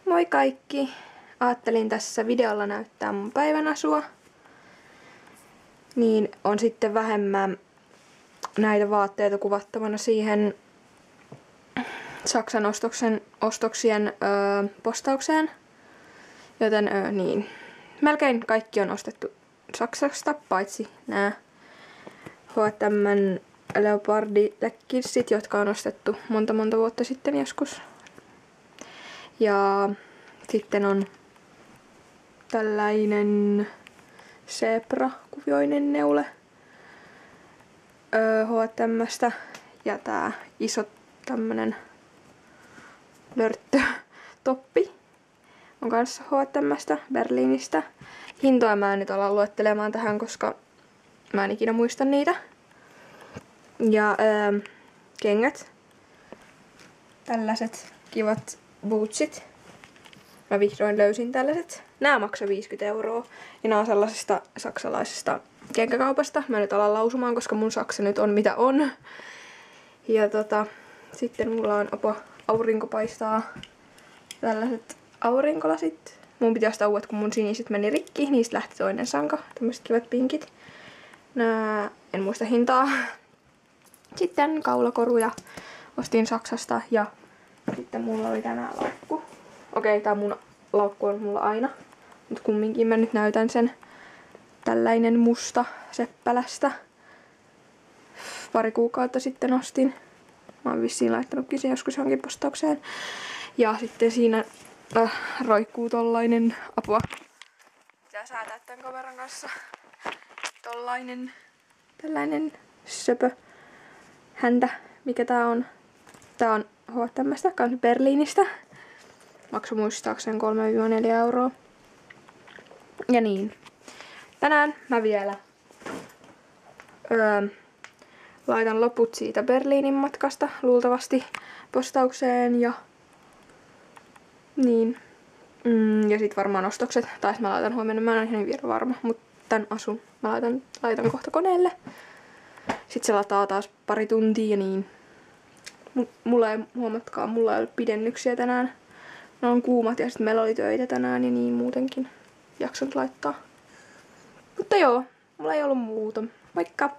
Moi kaikki! Ajattelin tässä videolla näyttää mun päivän asua. Niin on sitten vähemmän näitä vaatteita kuvattavana siihen Saksan ostoksien postaukseen. Joten niin. Melkein kaikki on ostettu Saksasta, paitsi nämä H&M:n Leopardi-lekkinsit, jotka on ostettu monta vuotta sitten joskus. Ja sitten on tällainen zebra-kuvioinen neule H&M:stä ja tää iso tämmönen lörttötoppi on kanssa H&M:stä, Berliinistä. Hintoja mä en nyt ala luettelemaan tähän, koska mä en ikinä muista niitä. Ja kengät. Tällaiset kivat bootsit. Mä vihdoin löysin tällaiset. Nää maksaa 50 €. Ja nää on sellaisesta saksalaisesta kenkäkaupasta. Mä nyt alan lausumaan, koska mun saksa nyt on mitä on. Ja sitten mulla on aurinko paistaa. Tällaiset aurinkolasit. Mun piti ostaa uudet, kun mun siniset meni rikki. Niistä lähti toinen sanka. Tämmöiset kivat pinkit. Nää en muista hintaa. Sitten kaulakoruja ostin Saksasta ja sitten mulla oli tänään laukku. Okei, tää mun laukku on mulla aina. Mutta kumminkin mä nyt näytän sen. Tällainen musta Seppälästä. Pari kuukautta sitten ostin. Mä oon vissiin laittanutkin sen joskus johonkin postaukseen. Ja sitten siinä roikkuu tollainen apua. Pitää säätää tän kameran kanssa. Tällainen söpö häntä. Mikä tää on? Tää on H&M:stä, kans Berliinistä. Maksoi muistaakseni 3–4 €. Ja niin. Tänään mä vielä laitan loput siitä Berliinin matkasta luultavasti postaukseen ja niin. Ja sit varmaan ostokset. Tai mä laitan huomenna, mä en ole ihan vielä varma, mutta tän asun mä laitan kohta koneelle. Sit se lataa taas pari tuntia ja niin. Mulla ei ole pidennyksiä tänään. Ne on kuumat ja sit meillä oli töitä tänään ja niin muutenkin jaksanut laittaa. Mutta joo, mulla ei ollut muuta. Moikka!